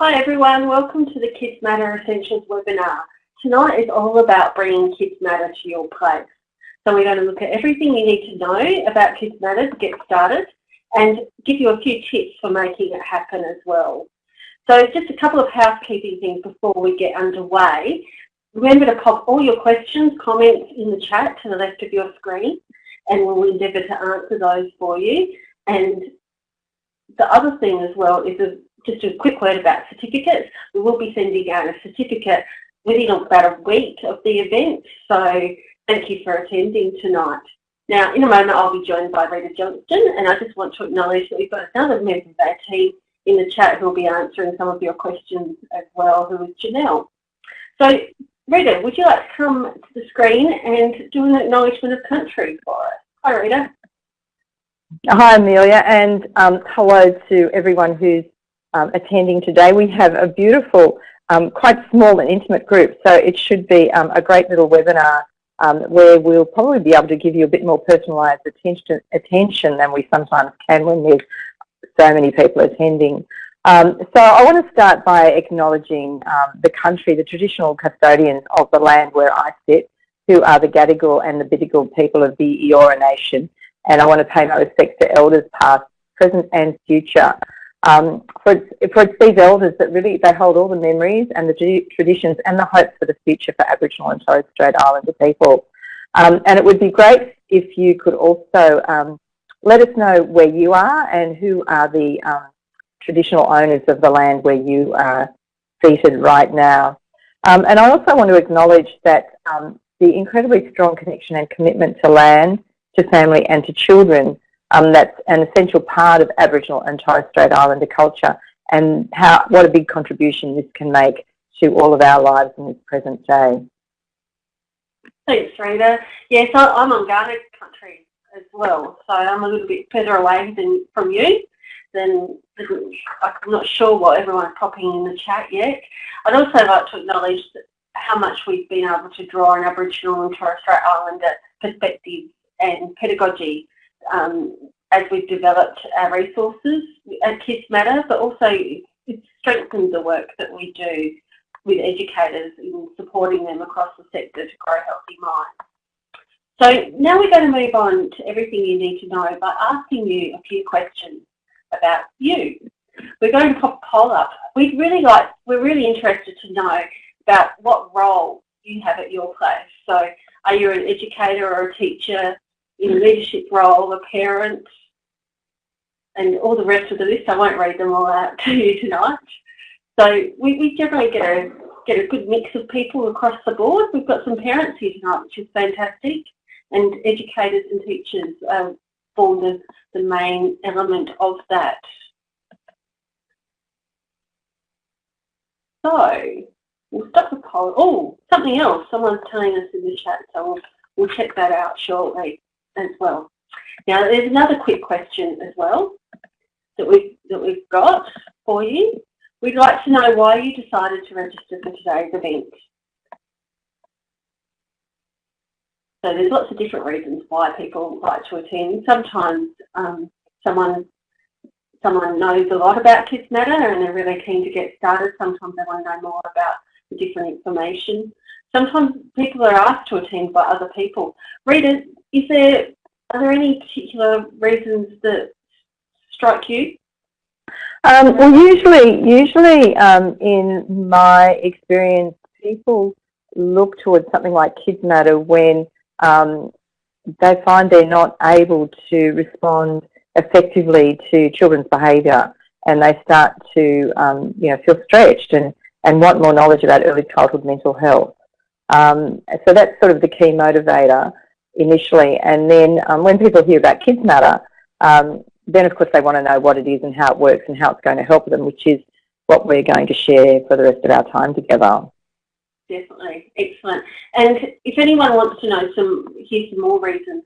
Hi everyone, welcome to the Kidsmatter Essentials webinar. Tonight is all about bringing Kidsmatter to your place. So we're going to look at everything you need to know about Kidsmatter to get started and give you a few tips for making it happen as well. So just a couple of housekeeping things before we get underway. Remember to pop all your questions, comments in the chat to the left of your screen, and we'll endeavour to answer those for you. And the other thing as well is just a quick word about certificates. We will be sending out a certificate within about a week of the event, so thank you for attending tonight. Now, in a moment, I'll be joined by Rita Johnston, and I just want to acknowledge that we've got another member of our team in the chat who will be answering some of your questions as well, who is Janelle. So, Rita, would you like to come to the screen and do an acknowledgement of country for us? Hi, Rita. Hi, Amelia, and hello to everyone who's attending today. We have a beautiful, quite small and intimate group, so it should be a great little webinar where we'll probably be able to give you a bit more personalised attention than we sometimes can when there's so many people attending. So I want to start by acknowledging the country, the traditional custodians of the land where I sit, who are the Gadigal and the Bidjigal people of the Eora Nation. And I want to pay my respects to elders past, present and future. For it's these elders that really, they hold all the memories and the traditions and the hopes for the future for Aboriginal and Torres Strait Islander people. And it would be great if you could also let us know where you are and who are the traditional owners of the land where you are seated right now. And I also want to acknowledge that the incredibly strong connection and commitment to land, to family and to children, that's an essential part of Aboriginal and Torres Strait Islander culture, and what a big contribution this can make to all of our lives in this present day. Thanks, Rita. Yes, I'm on Ghana country as well, so I'm a little bit further away from you. I'm not sure what everyone's popping in the chat yet. I'd also like to acknowledge how much we've been able to draw on Aboriginal and Torres Strait Islander perspectives and pedagogy as we've developed our resources at Kidsmatter, but also it strengthens the work that we do with educators in supporting them across the sector to grow healthy minds. So now we're going to move on to everything you need to know by asking you a few questions about you. We're going to pop a poll up. We're really interested to know about what role you have at your place. So are you an educator or a teacher, in a leadership role, a parent, and all the rest of the list? I won't read them all out to you tonight. So we generally get a good mix of people across the board. We've got some parents here tonight, which is fantastic, and educators and teachers form the main element of that. So we'll stop the poll. Oh, something else. Someone's telling us in the chat, so we'll check that out shortly as well. Now, there's another quick question as well that we've got for you. We'd like to know why you decided to register for today's event. So there's lots of different reasons why people like to attend. Sometimes someone knows a lot about Kidsmatter and they're really keen to get started. Sometimes they want to know more about the different information. Sometimes people are asked to attend by other people. Rita, are there any particular reasons that strike you? Well, usually in my experience, people look towards something like Kidsmatter when they find they're not able to respond effectively to children's behaviour, and they start to feel stretched and want more knowledge about early childhood mental health. So that's sort of the key motivator initially, and then when people hear about Kidsmatter, then of course they want to know what it is and how it works and how it's going to help them, which is what we're going to share for the rest of our time together. Definitely, excellent. And if anyone wants to know hear some more reasons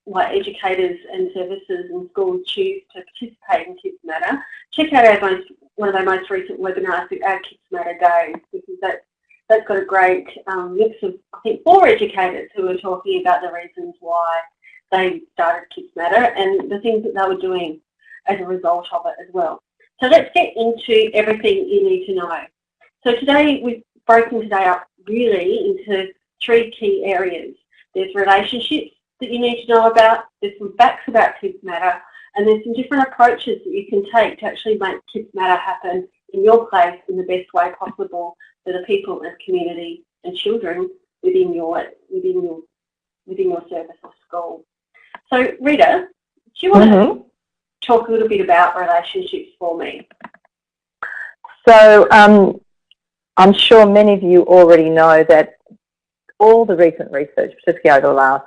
why educators and services and schools choose to participate in Kidsmatter, check out one of our most recent webinars, our Kidsmatter Days, because that's got a great mix of, I think, 4 educators who are talking about the reasons why they started Kidsmatter and the things that they were doing as a result of it as well. So let's get into everything you need to know. So today we've broken today up really into 3 key areas. There's relationships that you need to know about, there's some facts about Kidsmatter, and there's some different approaches that you can take to actually make Kidsmatter happen in your place in the best way possible for the people and community and children within your service or school. So Rita, do you want to talk a little bit about relationships for me? So I'm sure many of you already know that all the recent research, particularly over the last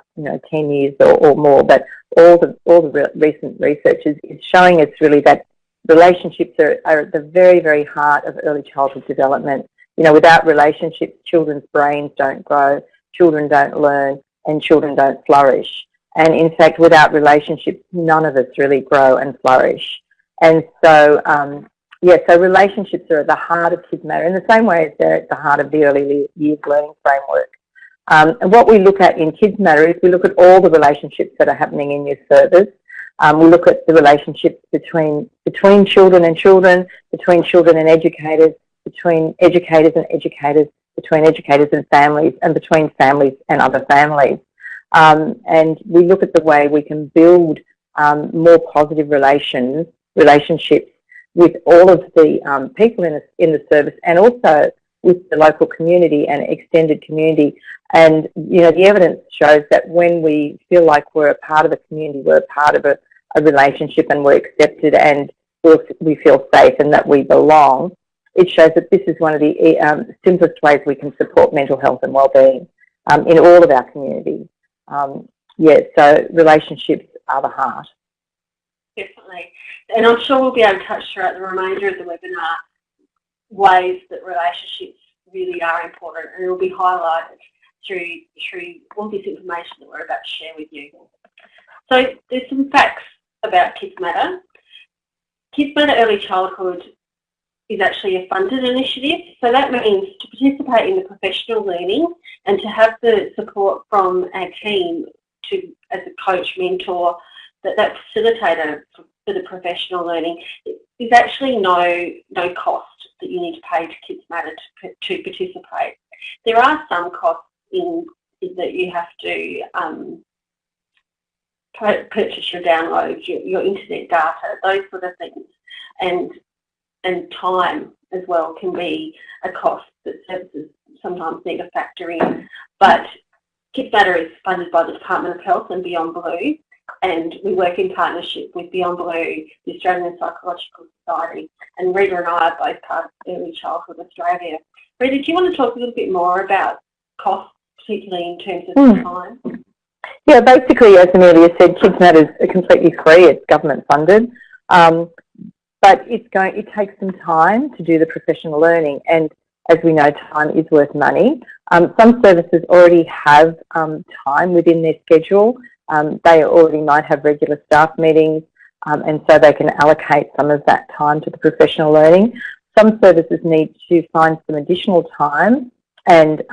10 years or more, but all the recent research is showing us really that relationships are at the very, very heart of early childhood development. Without relationships, children's brains don't grow, children don't learn, and children don't flourish. And in fact, without relationships, none of us really grow and flourish. And so, so relationships are at the heart of Kidsmatter in the same way as they're at the heart of the Early Years Learning Framework. And what we look at in Kidsmatter is we look at all the relationships that are happening in your service. We look at the relationships between children and children, between children and educators, between educators and educators, between educators and families, and between families and other families. And we look at the way we can build more positive relationships with all of the people in the service, and also with the local community and extended community. And the evidence shows that when we feel like we're a part of a community, we're a part of a relationship, and we're accepted, and we feel safe and that we belong, it shows that this is one of the simplest ways we can support mental health and wellbeing in all of our communities. So relationships are the heart. Definitely. And I'm sure we'll be able to touch throughout the remainder of the webinar ways that relationships really are important, and it will be highlighted through all this information that we're about to share with you. So there's some facts about Kidsmatter. Kidsmatter Early Childhood is actually a funded initiative, so that means to participate in the professional learning and to have the support from our team as a coach, mentor, that facilitator for the professional learning, is actually no cost that you need to pay to Kidsmatter to participate. There are some costs in that you have to purchase your downloads, your internet data, those sort of things, and time as well can be a cost that services sometimes need to factor in. But Kidsmatter is funded by the Department of Health and Beyond Blue, and we work in partnership with Beyond Blue, the Australian Psychological Society, and Rita and I are both part of Early Childhood Australia. Rita, do you want to talk a little bit more about costs, particularly in terms of time? Yeah, basically, as Amelia said, Kidsmatter is completely free. It's government funded, but it takes some time to do the professional learning, and as we know, time is worth money. Some services already have time within their schedule. They already might have regular staff meetings, and so they can allocate some of that time to the professional learning. Some services need to find some additional time and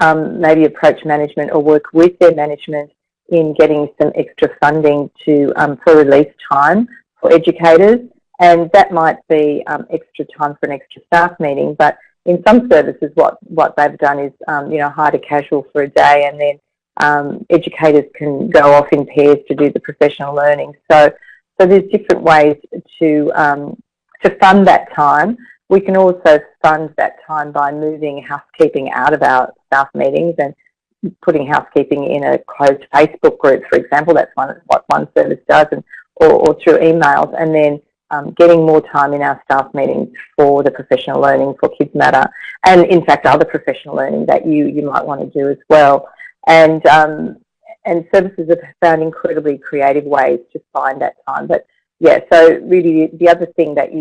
maybe approach management or work with their management in getting some extra funding for release time for educators, and that might be extra time for an extra staff meeting. But in some services, what they've done is hired a casual for a day, and then educators can go off in pairs to do the professional learning. So there's different ways to fund that time. We can also fund that time by moving housekeeping out of our staff meetings and putting housekeeping in a closed Facebook group, for example. That's what one service does, or through emails, and then getting more time in our staff meetings for the professional learning for Kidsmatter, and in fact other professional learning that you might want to do as well. And services have found incredibly creative ways to find that time. But yeah, so really the thing that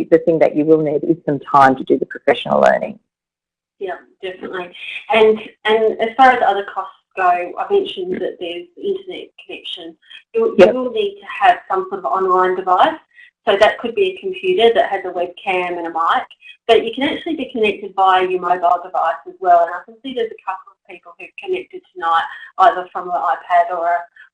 you will need is some time to do the professional learning. Yeah, definitely. And as far as other costs go, I mentioned that there's internet connection. You will need to have some sort of online device. So that could be a computer that has a webcam and a mic, but you can actually be connected via your mobile device as well. And I can see there's a couple of people who've connected tonight, either from an iPad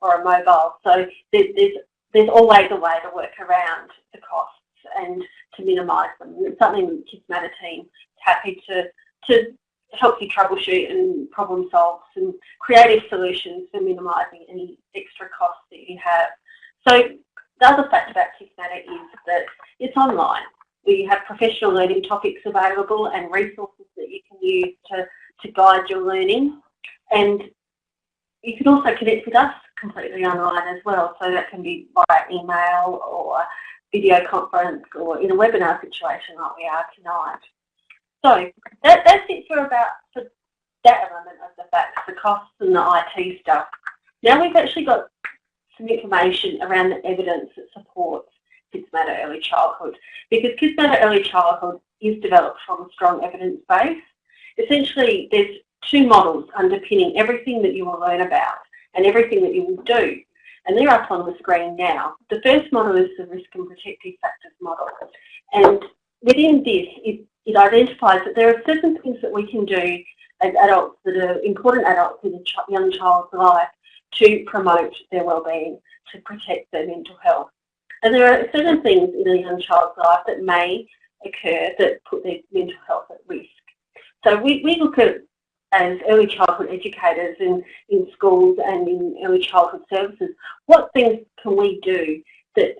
or a mobile. So there's always a way to work around the costs and to minimise them. It's something the Kidsmatter team is happy to help you troubleshoot and problem solve some creative solutions for minimising any extra costs that you have. So the other fact about Kidsmatter is that it's online. We have professional learning topics available and resources that you can use to guide your learning. And you can also connect with us completely online as well. So that can be via email or video conference or in a webinar situation like we are tonight. So that's it for that element of the facts, the costs and the IT stuff. Now we've actually got some information around the evidence that supports Kidsmatter Early Childhood, because Kidsmatter Early Childhood is developed from a strong evidence base. Essentially, there's two models underpinning everything that you will learn about and everything that you will do, and they're up on the screen now. The first model is the risk and protective factors model, and within this, it identifies that there are certain things that we can do as adults that are important adults in a young child's life to promote their well-being, to protect their mental health. And there are certain things in a young child's life that may occur that put their mental health at risk. So we look at, as early childhood educators in schools and in early childhood services, what things can we do that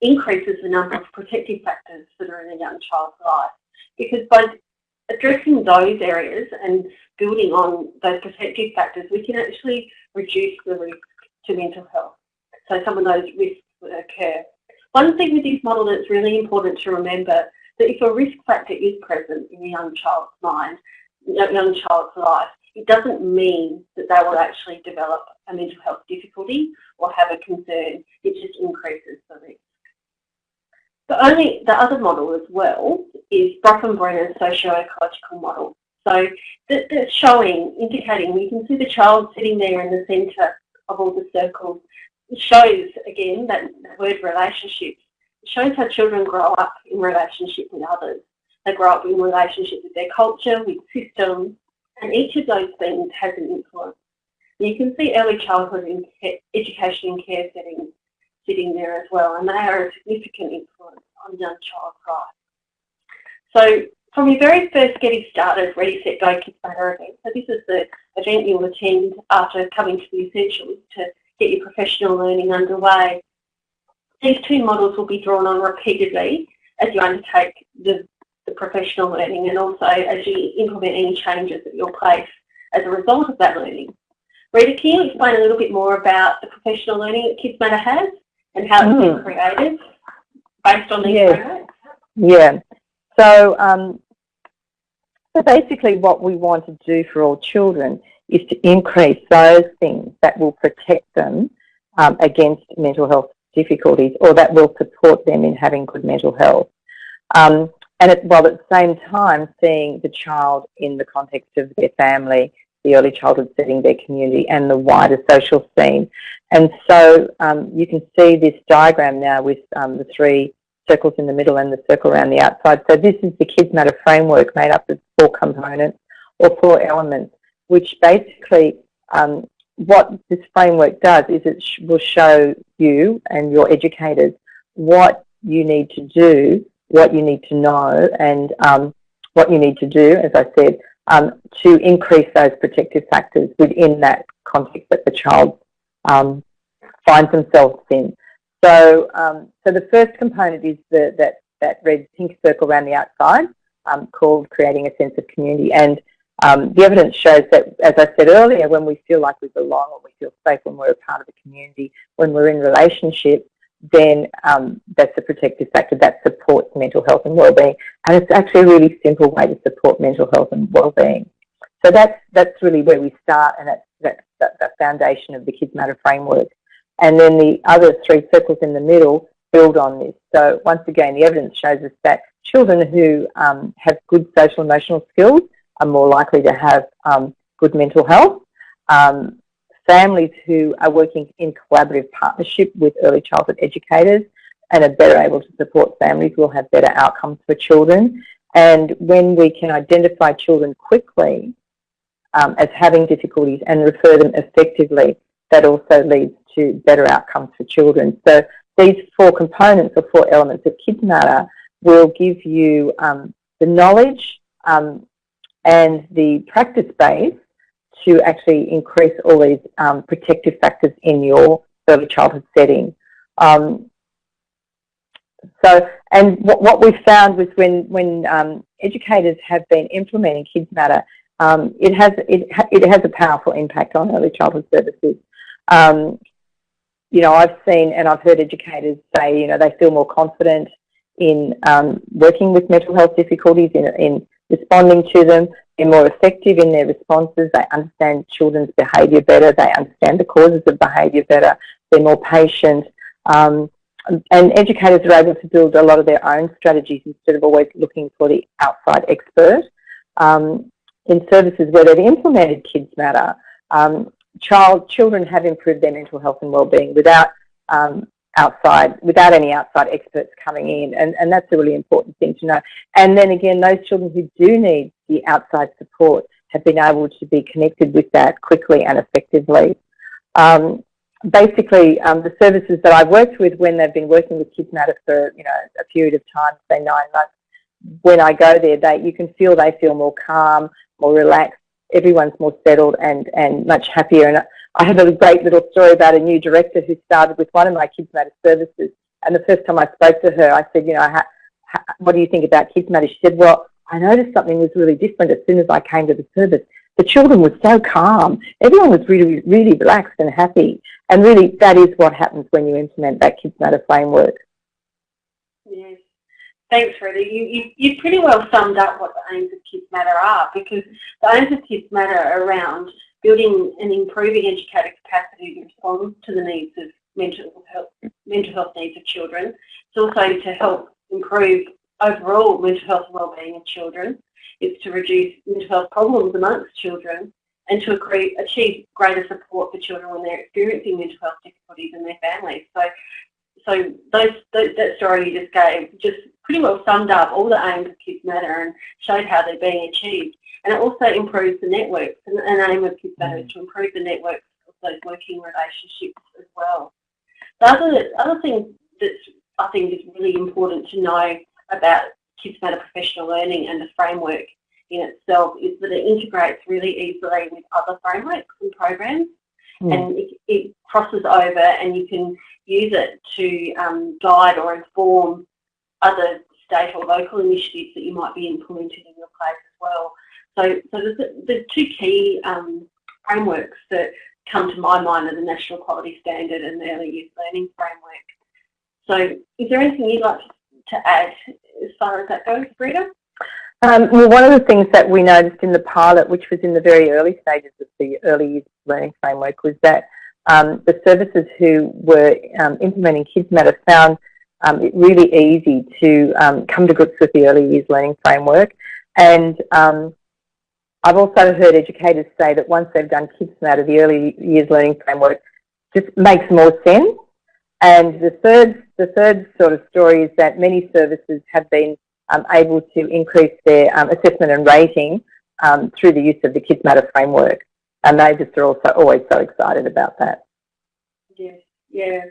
increases the number of protective factors that are in a young child's life? Because by addressing those areas and building on those protective factors, we can actually reduce the risk to mental health. So some of those risks that occur. One thing with this model that's really important to remember, that if a risk factor is present in a young child's mind, young child's life, it doesn't mean that they will actually develop a mental health difficulty or have a concern. It just increases the risk. The other model as well is Bronfenbrenner's socio-ecological model. So that's showing, indicating, you can see the child sitting there in the centre of all the circles. It shows, again, that word relationships. It shows how children grow up in relationship with others. They grow up in relationship with their culture, with systems, and each of those things has an influence. And you can see early childhood in education and care settings sitting there as well, and they are a significant influence on young child's life. So from your very first Getting Started, Ready, Set, Go Kidsmatter event, so this is the event you'll attend after coming to the Essentials to get your professional learning underway. These two models will be drawn on repeatedly as you undertake the professional learning, and also as you implement any changes that you'll place as a result of that learning. Rita, can you explain a little bit more about the professional learning that Kidsmatter has and how it's been created based on these frameworks? Yeah. So basically what we want to do for all children is to increase those things that will protect them against mental health difficulties, or that will support them in having good mental health. While at the same time seeing the child in the context of their family, the early childhood setting, their community, and the wider social scene. And so you can see this diagram now with the three circles in the middle and the circle around the outside. So this is the Kidsmatter Framework, made up of 4 components or 4 elements, which basically what this framework does is it will show you and your educators what you need to do, what you need to know, and what you need to do, as I said, to increase those protective factors within that context that the child finds themselves in. So, so the first component is that red pink circle around the outside, called creating a sense of community. And the evidence shows that, as I said earlier, when we feel like we belong, when we feel safe, when we're a part of a community, when we're in relationship, then that's a protective factor that supports mental health and well-being. And it's actually a really simple way to support mental health and well-being. So that's really where we start, and that's the foundation of the Kidsmatter Framework. And then the other 3 circles in the middle build on this. So once again, the evidence shows us that children who have good social emotional skills are more likely to have good mental health. Families who are working in collaborative partnership with early childhood educators and are better able to support families will have better outcomes for children. And when we can identify children quickly as having difficulties and refer them effectively, that also leads to better outcomes for children. So these 4 components or 4 elements of Kidsmatter will give you the knowledge and the practice base to actually increase all these protective factors in your early childhood setting. And what we've found was when educators have been implementing Kidsmatter, it has a powerful impact on early childhood services. I've seen and I've heard educators say, they feel more confident in working with mental health difficulties, in responding to them. They're more effective in their responses. They understand children's behaviour better. They understand the causes of behaviour better. They're more patient. And educators are able to build a lot of their own strategies instead of always looking for the outside expert. In services where they've implemented Kidsmatter, children have improved their mental health and wellbeing without any outside experts coming in, and that's a really important thing to know. And then again, those children who do need the outside support have been able to be connected with that quickly and effectively. Basically, the services that I've worked with when they've been working with Kidsmatter for a period of time, say 9 months, when I go there, you can feel they feel more calm, more relaxed. Everyone's more settled and much happier. And I have a great little story about a new director who started with one of my Kidsmatter services. And the first time I spoke to her, I said, what do you think about Kidsmatter? She said, well, I noticed something was really different as soon as I came to the service. The children were so calm. Everyone was really, really relaxed and happy. And really, that is what happens when you implement that Kidsmatter framework. Yes. Thanks, Rita. You pretty well summed up what the aims of Kidsmatter are, because the aims of Kidsmatter are around building and improving educator capacity to respond to the needs of mental health needs of children. It's also to help improve overall mental health and wellbeing of children. It's to reduce mental health problems amongst children and to achieve greater support for children when they're experiencing mental health difficulties in their families. So that story you just gave just pretty well summed up all the aims of Kidsmatter and showed how they're being achieved. And it also improves the networks. And an aim of Kidsmatter is to improve the networks of those working relationships as well. The other thing that I think is really important to know about Kidsmatter professional learning and the framework in itself is that it integrates really easily with other frameworks and programs. And it crosses over, and you can use it to guide or inform other state or local initiatives that you might be implementing in your place as well. So there's 2 key frameworks that come to my mind are the National Quality Standard and the Early Years Learning Framework. So is there anything you'd like to add as far as that goes, Rita? Well, one of the things that we noticed in the pilot, which was in the very early stages of the Early Years Learning Framework, was that the services who were implementing Kidsmatter found it really easy to come to grips with the Early Years Learning Framework. And I've also heard educators say that once they've done Kidsmatter, the Early Years Learning Framework just makes more sense. And the third sort of story is that many services have been able to increase their assessment and rating through the use of the Kidsmatter framework, and they just are also always so excited about that. Yes, yeah,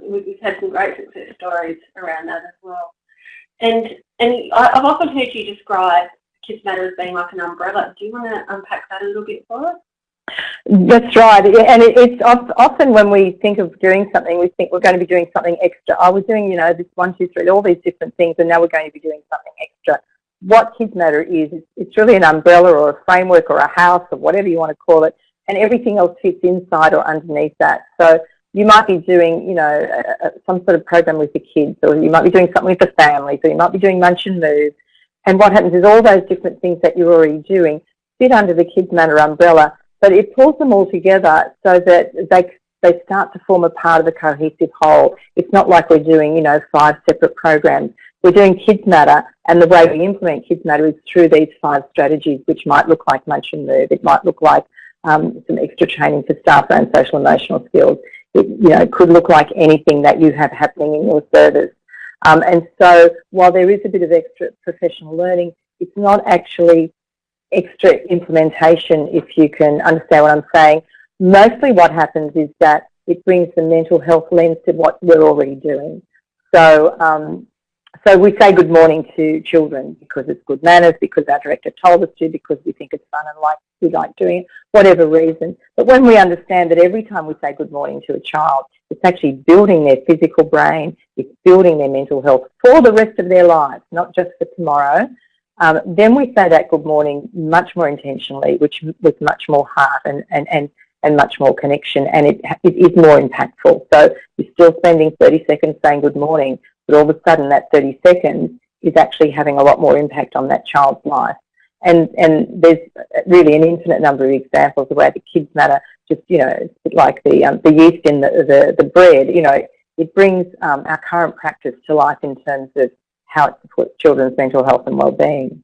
we've had some great success stories around that as well. And I've often heard you describe Kidsmatter as being like an umbrella. Do you want to unpack that a little bit for us? That's right, and it's often when we think of doing something, we think we're going to be doing something extra. I was doing, this 1, 2, 3, all these different things, and now we're going to be doing something extra. What Kidsmatter is, it's really an umbrella or a framework or a house or whatever you want to call it, and everything else fits inside or underneath that. So you might be doing, some sort of program with the kids, or you might be doing something with the family, so you might be doing Munch and Move. And what happens is all those different things that you're already doing fit under the Kidsmatter umbrella, but it pulls them all together so that they start to form a part of a cohesive whole. It's not like we're doing, 5 separate programs. We're doing Kidsmatter, and the way we implement Kidsmatter is through these 5 strategies, which might look like Munch and Move. It might look like some extra training for staff around social emotional skills. It could look like anything that you have happening in your service. And so while there is a bit of extra professional learning, it's not actually extra implementation, if you can understand what I'm saying. Mostly what happens is that it brings the mental health lens to what we're already doing. So, so we say good morning to children because it's good manners, because our director told us to, because we think it's fun and we like doing it, whatever reason. But when we understand that every time we say good morning to a child, it's actually building their physical brain, it's building their mental health for the rest of their lives, not just for tomorrow, then we say that good morning much more intentionally, with much more heart and much more connection, and it is more impactful. So you're still spending 30 seconds saying good morning, but all of a sudden that 30 seconds is actually having a lot more impact on that child's life. And there's really an infinite number of examples of where the Kidsmatter, just, you know, like the yeast in the bread, you know, it brings our current practice to life in terms of how it supports children's mental health and well-being.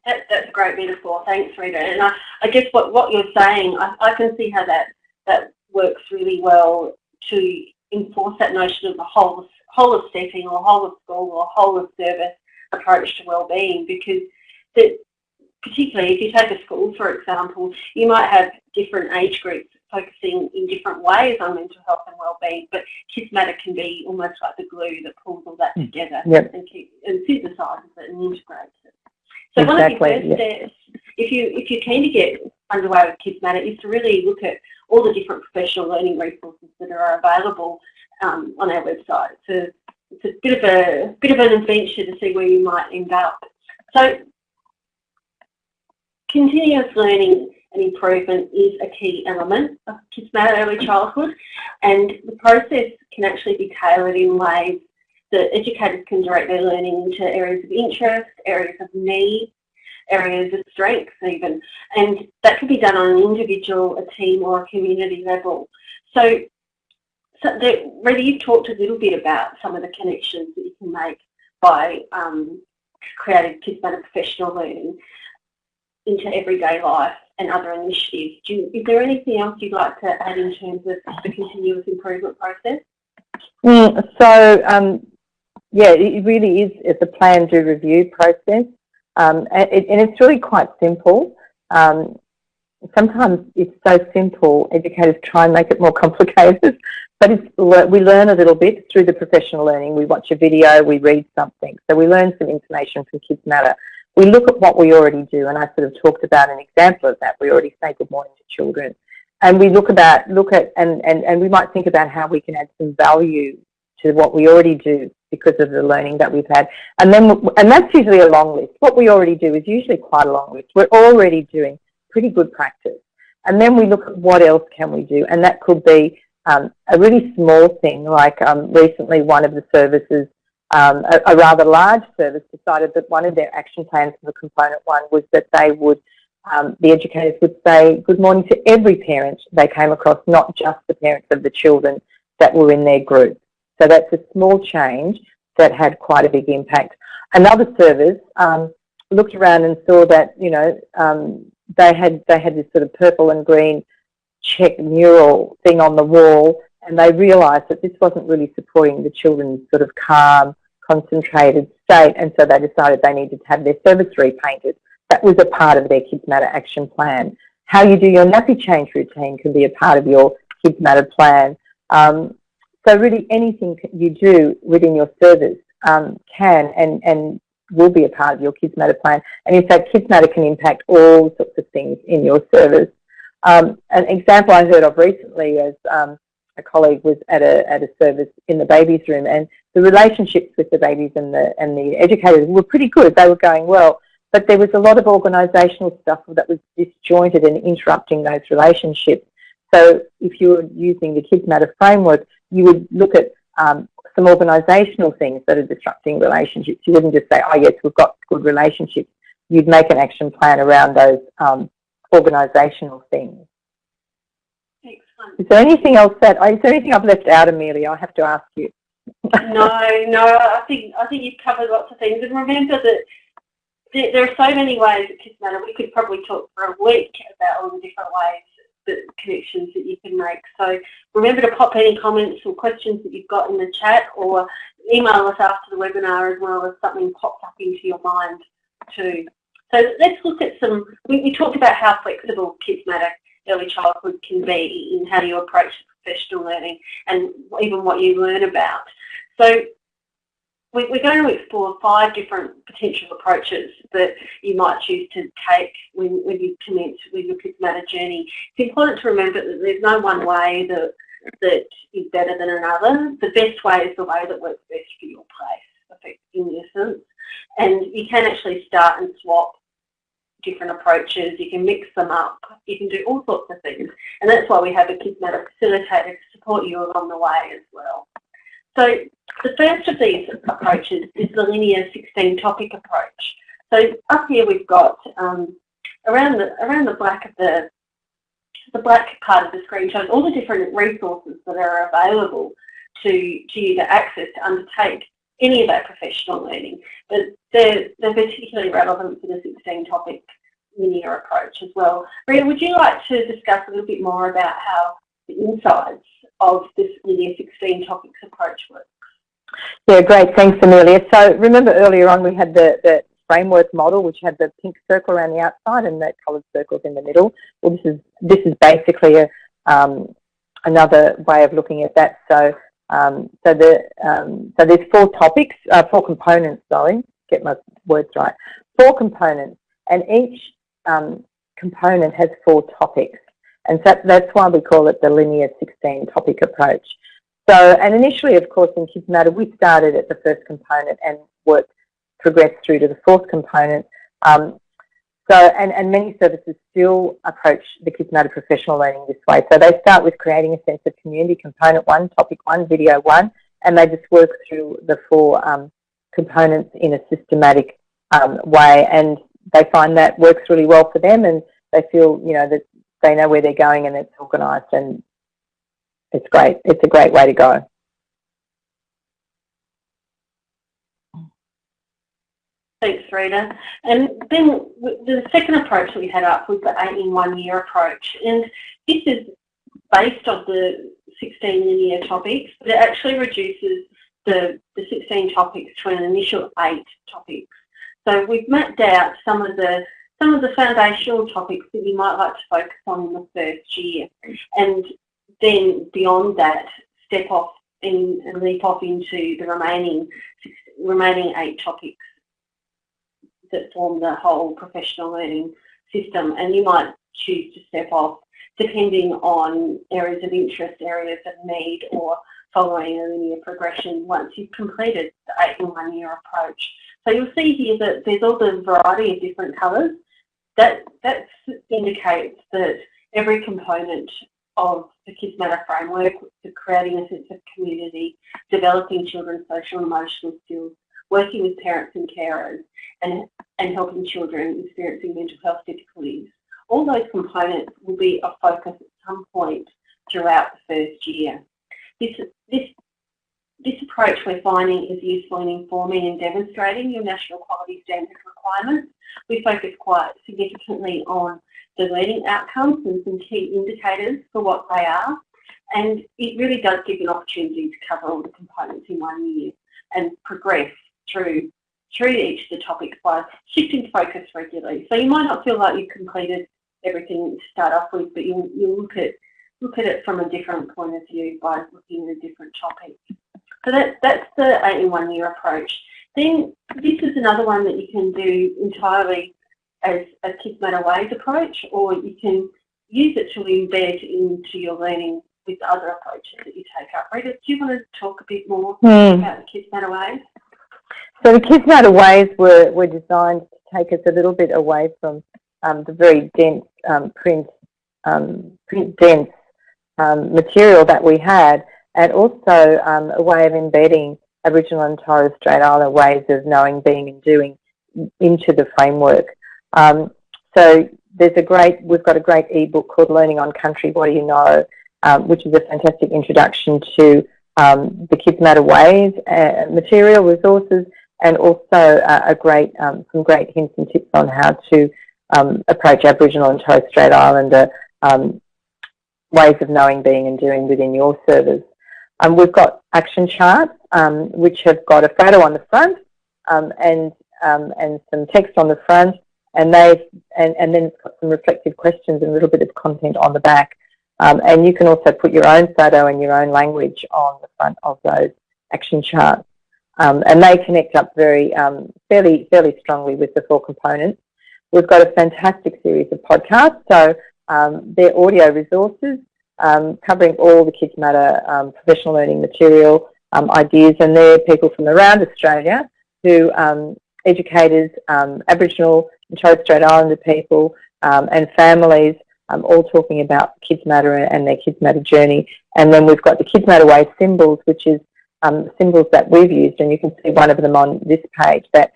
That's a great metaphor. Thanks, Rita. And I guess what you're saying, I can see how that works really well to enforce that notion of the whole of setting or whole of school or whole of service approach to well-being, because particularly if you take a school, for example, you might have different age groups focusing in different ways on mental health and well-being, but Kidsmatter can be almost like the glue that pulls all that together and synthesises it and integrates it. So one of the first steps, if you're keen to get underway with Kidsmatter, is to really look at all the different professional learning resources that are available on our website. So it's a bit of an adventure to see where you might end up. So continuous learning and improvement is a key element of Kidsmatter early childhood, and the process can actually be tailored in ways that educators can direct their learning into areas of interest, areas of need, areas of strengths even, and that can be done on an individual, a team or a community level. So Rita, you've talked a little bit about some of the connections that you can make by creating Kidsmatter professional learning into everyday life and other initiatives. Is there anything else you'd like to add in terms of the continuous improvement process? Yeah, it really is. It's a plan, do, review process, and it's really quite simple. Sometimes it's so simple, educators try and make it more complicated, but we learn a little bit through the professional learning. We watch a video, we read something, so we learn some information from Kidsmatter. We look at what we already do, and I sort of talked about an example of that. We already say good morning to children, and we look at and we might think about how we can add some value to what we already do because of the learning that we've had. And that's usually a long list. What we already do is usually quite a long list. We're already doing pretty good practice. And then we look at what else can we do, and that could be a really small thing, like recently one of the services, a rather large service, decided that one of their action plans for the component one was that they would, the educators would say good morning to every parent they came across, not just the parents of the children that were in their group. So that's a small change that had quite a big impact. Another service looked around and saw that, you know, they had this sort of purple and green check mural thing on the wall, and they realised that this wasn't really supporting the children's sort of calm, concentrated state, and so they decided they needed to have their service repainted. That was a part of their Kidsmatter action plan. How you do your nappy change routine can be a part of your Kidsmatter plan. So really anything you do within your service can and will be a part of your Kidsmatter plan. And in fact, Kidsmatter can impact all sorts of things in your service. An example I heard of recently is a colleague was at a service in the babies room, and the relationships with the babies and the educators were pretty good. They were going well, but there was a lot of organisational stuff that was disjointed and interrupting those relationships. So if you were using the Kidsmatter Framework, you would look at some organisational things that are disrupting relationships. You wouldn't just say, oh yes, we've got good relationships. You'd make an action plan around those organisational things. Excellent. Is there anything else is there anything I've left out, Amelia? I have to ask you. No, I think you've covered lots of things. And remember that there are so many ways at Kidsmatter. We could probably talk for a week about all the different ways, the connections that you can make. So remember to pop any comments or questions that you've got in the chat, or email us after the webinar as well if something pops up into your mind too. So let's look at we talked about how flexible Kidsmatter early childhood can be in how you approach professional learning and even what you learn about. So we're going to explore 5 different potential approaches that you might choose to take when you commence with your Kidsmatter journey. It's important to remember that there's no one way that is better than another. The best way is the way that works best for your place, in essence. And you can actually start and swap different approaches. You can mix them up. You can do all sorts of things. And that's why we have a Kidsmatter facilitator to support you along the way as well. So the first of these approaches is the linear 16 topic approach. So up here we've got around the black of the black part of the screen shows all the different resources that are available to you to access to undertake any of that professional learning. But they're particularly relevant for the 16 topic linear approach as well. Rita, would you like to discuss a little bit more about how the insides of this linear 16 topics approach works? Yeah, great. Thanks, Amelia. So remember earlier on we had the framework model, which had the pink circle around the outside and the coloured circles in the middle. Well, this is basically another way of looking at that. So so there's 4 topics, 4 components. Sorry, get my words right. 4 components, and each component has 4 topics, and so that's why we call it the linear 16 topic approach. So, and initially, of course, in Kidsmatter, we started at the first component and progressed through to the 4th component. And many services still approach the Kidsmatter professional learning this way. So they start with creating a sense of community, component 1, topic 1, video 1, and they just work through the 4 components in a systematic way, and they find that works really well for them, and they feel, you know, that they know where they're going and it's organised, and it's great. It's a great way to go. Thanks, Rita. And then the second approach that we had up was the 8-in-1 year approach. And this is based on the 16 linear topics, but it actually reduces the 16 topics to an initial 8 topics. So we've mapped out some of the foundational topics that you might like to focus on in the first year. And then beyond that, step off and leap off into the remaining 8 topics that form the whole professional learning system, and you might choose to step off depending on areas of interest, areas of need, or following a linear progression once you've completed the 8-in-1 year approach. So you'll see here that there's all the variety of different colours. That indicates that every component of the Kidsmatter framework, for creating a sense of community, developing children's social and emotional skills, working with parents and carers, and helping children experiencing mental health difficulties. All those components will be a focus at some point throughout the first year. This approach we're finding is useful in informing and demonstrating your national quality standard requirements. We focus quite significantly on the learning outcomes and some key indicators for what they are, and it really does give an opportunity to cover all the components in 1 year and progress through each of the topics by shifting focus regularly. So you might not feel like you've completed everything to start off with, but you'll look at it from a different point of view by looking at a different topic. So that's the 8-in-1 year approach. Then this is another one that you can do entirely as a Kidsmatter Ways approach, or you can use it to embed into your learning with other approaches that you take up. Rita, do you want to talk a bit more about the Kidsmatter Ways? So the Kidsmatter Ways were designed to take us a little bit away from the very dense print-dense material that we had, and also a way of embedding Aboriginal and Torres Strait Islander ways of knowing, being and doing into the framework. So we've got a great ebook called Learning on Country, What Do You Know, which is a fantastic introduction to the Kidsmatter Ways material, resources, and also some great hints and tips on how to approach Aboriginal and Torres Strait Islander ways of knowing, being and doing within your service. We've got action charts which have got a photo on the front and some text on the front, and then it's got some reflective questions and a little bit of content on the back. And you can also put your own photo and your own language on the front of those action charts. And they connect up very fairly strongly with the 4 components. We've got a fantastic series of podcasts, so they're audio resources covering all the Kidsmatter professional learning material ideas, and they're people from around Australia who educators, Aboriginal and Torres Strait Islander people and families, all talking about Kidsmatter and their Kidsmatter journey. And then we've got the Kidsmatter Way symbols, which is symbols that we've used, and you can see one of them on this page that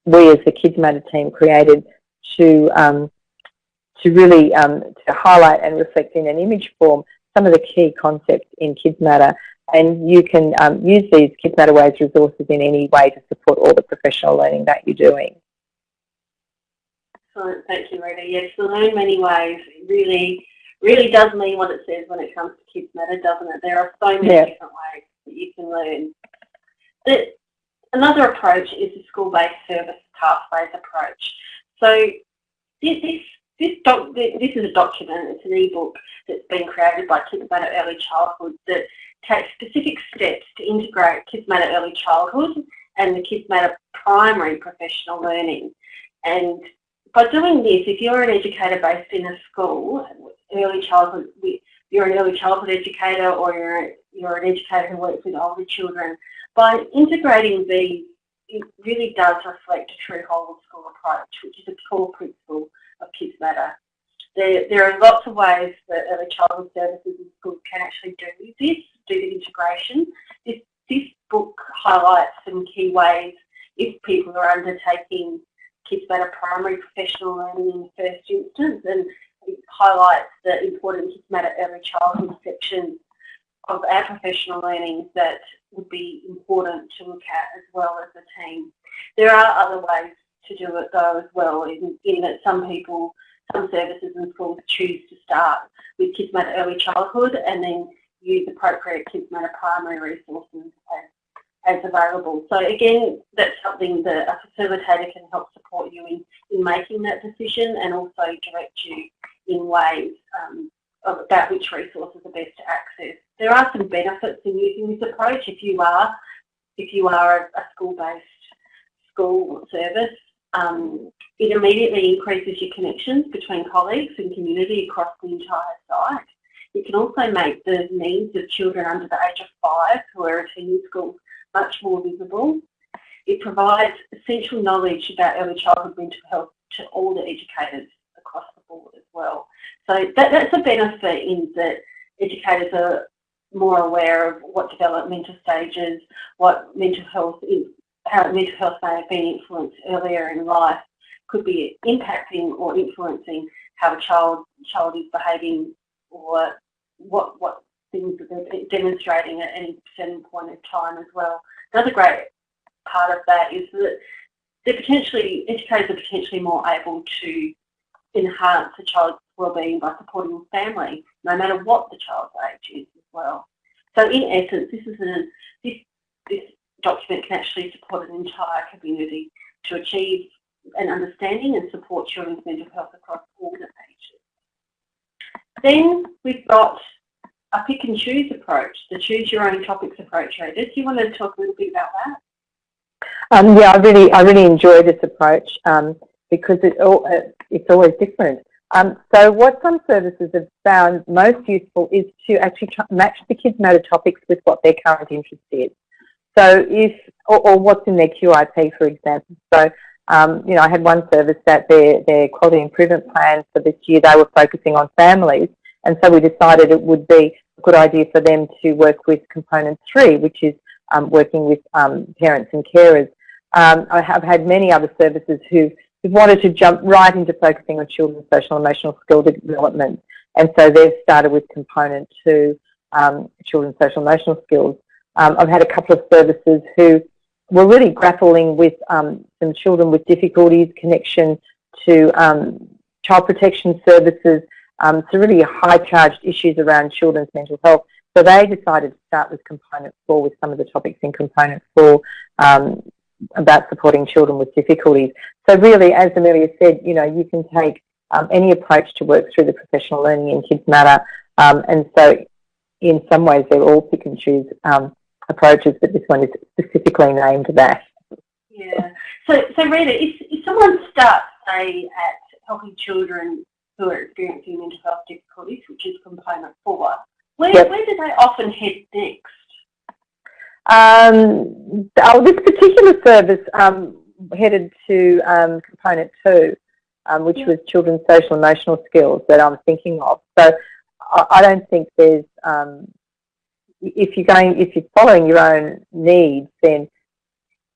we as the Kidsmatter team created to really to highlight and reflect in an image form some of the key concepts in Kidsmatter. And you can use these Kidsmatter Ways resources in any way to support all the professional learning that you're doing. Excellent, thank you, Rita. Yes, to learn many ways really does mean what it says when it comes to Kidsmatter, doesn't it? There are so many different ways that you can learn. Another approach is the school-based service pathways approach. So this is a document, it's an ebook that's been created by Kidsmatter Early Childhood that takes specific steps to integrate Kidsmatter Early Childhood and the Kidsmatter Primary Professional Learning. And by doing this, if you're an educator based in a school, early childhood, you're an early childhood educator, or you're an educator who works with older children, by integrating these, it really does reflect a true whole of school approach, which is a core principle of Kidsmatter. There are lots of ways that early childhood services in schools can actually do the integration. This book highlights some key ways if people are undertaking Kidsmatter Primary Professional Learning in the first instance, and it highlights the important Kidsmatter Early Childhood section of our professional learning that would be important to look at as well as the team. There are other ways to do it though as well, in that some services and schools choose to start with Kidsmatter Early Childhood and then use appropriate Kidsmatter Primary resources as available. So again, that's something that a facilitator can help support you in making that decision, and also direct you in ways about which resources are best to access. There are some benefits in using this approach if you are a school-based school service. It immediately increases your connections between colleagues and community across the entire site. It can also make the needs of children under the age of 5 who are attending schools much more visible. It provides essential knowledge about early childhood mental health to all the educators across the board as well. So that's a benefit in that educators are more aware of what developmental stages, what mental health is, how mental health may have been influenced earlier in life could be impacting or influencing how a child is behaving, or what things that they're demonstrating at any certain point of time as well. Another great part of that is that educators are potentially more able to enhance a child's wellbeing by supporting the family, no matter what the child's age is as well. So in essence, this document can actually support an entire community to achieve an understanding and support children's mental health across all the ages. Then we've got a pick and choose approach, the choose your own topics approach. Rita, do you want to talk a little bit about that? Yeah, I really enjoy this approach because it's always different. So what some services have found most useful is to actually match the Kidsmatter topics with what their current interest is. So or what's in their QIP, for example. So, I had one service that their quality improvement plans for this year, they were focusing on families. And so we decided it would be a good idea for them to work with component 3, which is working with parents and carers. I have had many other services who've wanted to jump right into focusing on children's social and emotional skill development. And so they've started with component 2, children's social and emotional skills. I've had a couple of services who were really grappling with some children with difficulties, connection to child protection services, so really high-charged issues around children's mental health. So they decided to start with component 4, with some of the topics in component 4 about supporting children with difficulties. So really, as Amelia said, you can take any approach to work through the professional learning in Kidsmatter. And so in some ways they're all pick and choose approaches, but this one is specifically named that. Yeah. So Rita, if someone starts, say, at helping children who are experiencing mental health difficulties, which is component 4, where do they often head next? This particular service headed to component 2, which was children's social emotional skills that I'm thinking of. So I don't think there's if you're following your own needs, then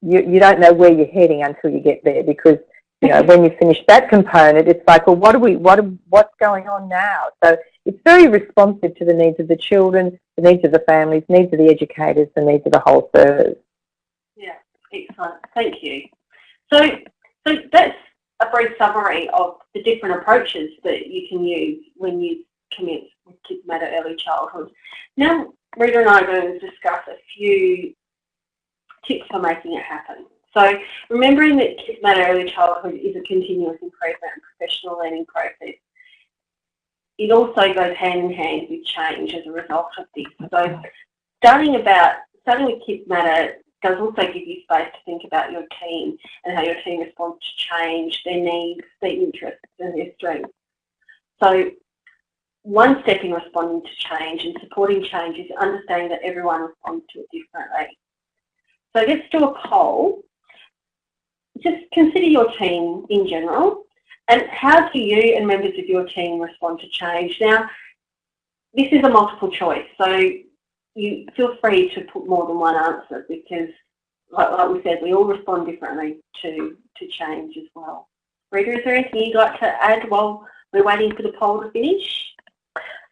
you don't know where you're heading until you get there, because when you finish that component, it's like, well, what's going on now? So it's very responsive to the needs of the children, the needs of the families, needs of the educators, the needs of the whole service. Yeah, excellent. Thank you. So that's a brief summary of the different approaches that you can use when you commence with Kidsmatter Early Childhood. Now, Rita and I are going to discuss a few tips for making it happen. So remembering that Kidsmatter Early Childhood is a continuous improvement and professional learning process. It also goes hand in hand with change as a result of this. So starting with Kidsmatter does also give you space to think about your team and how your team responds to change, their needs, their interests and their strengths. So one step in responding to change and supporting change is understanding that everyone responds to it differently. So let's do a poll. Just consider your team in general, and how do you and members of your team respond to change? Now, this is a multiple choice, so you feel free to put more than one answer, because, like we said, we all respond differently to change as well. Rita, is there anything you'd like to add while we're waiting for the poll to finish?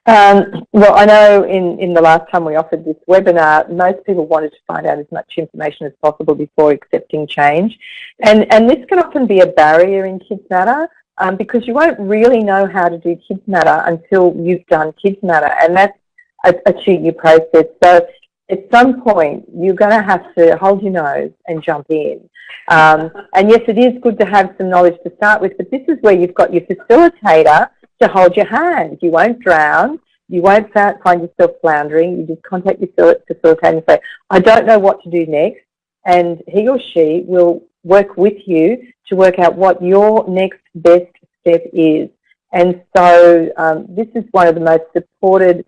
Well, I know in the last time we offered this webinar, most people wanted to find out as much information as possible before accepting change. And this can often be a barrier in Kidsmatter, because you won't really know how to do Kidsmatter until you've done Kidsmatter, and that's a 2-year process. So at some point, you're going to have to hold your nose and jump in. And yes, it is good to have some knowledge to start with, but this is where you've got your facilitator to hold your hand. You won't drown. You won't find yourself floundering. You just contact your facilitator and say, I don't know what to do next. And he or she will work with you to work out what your next best step is. And so this is one of the most supported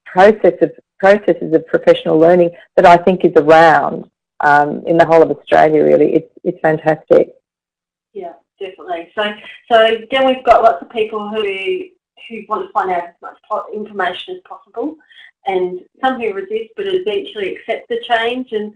processes of professional learning that I think is around in the whole of Australia, really. It's fantastic. Yeah, definitely. So then we've got lots of people who want to find out as much information as possible, and some who resist but eventually accept the change, and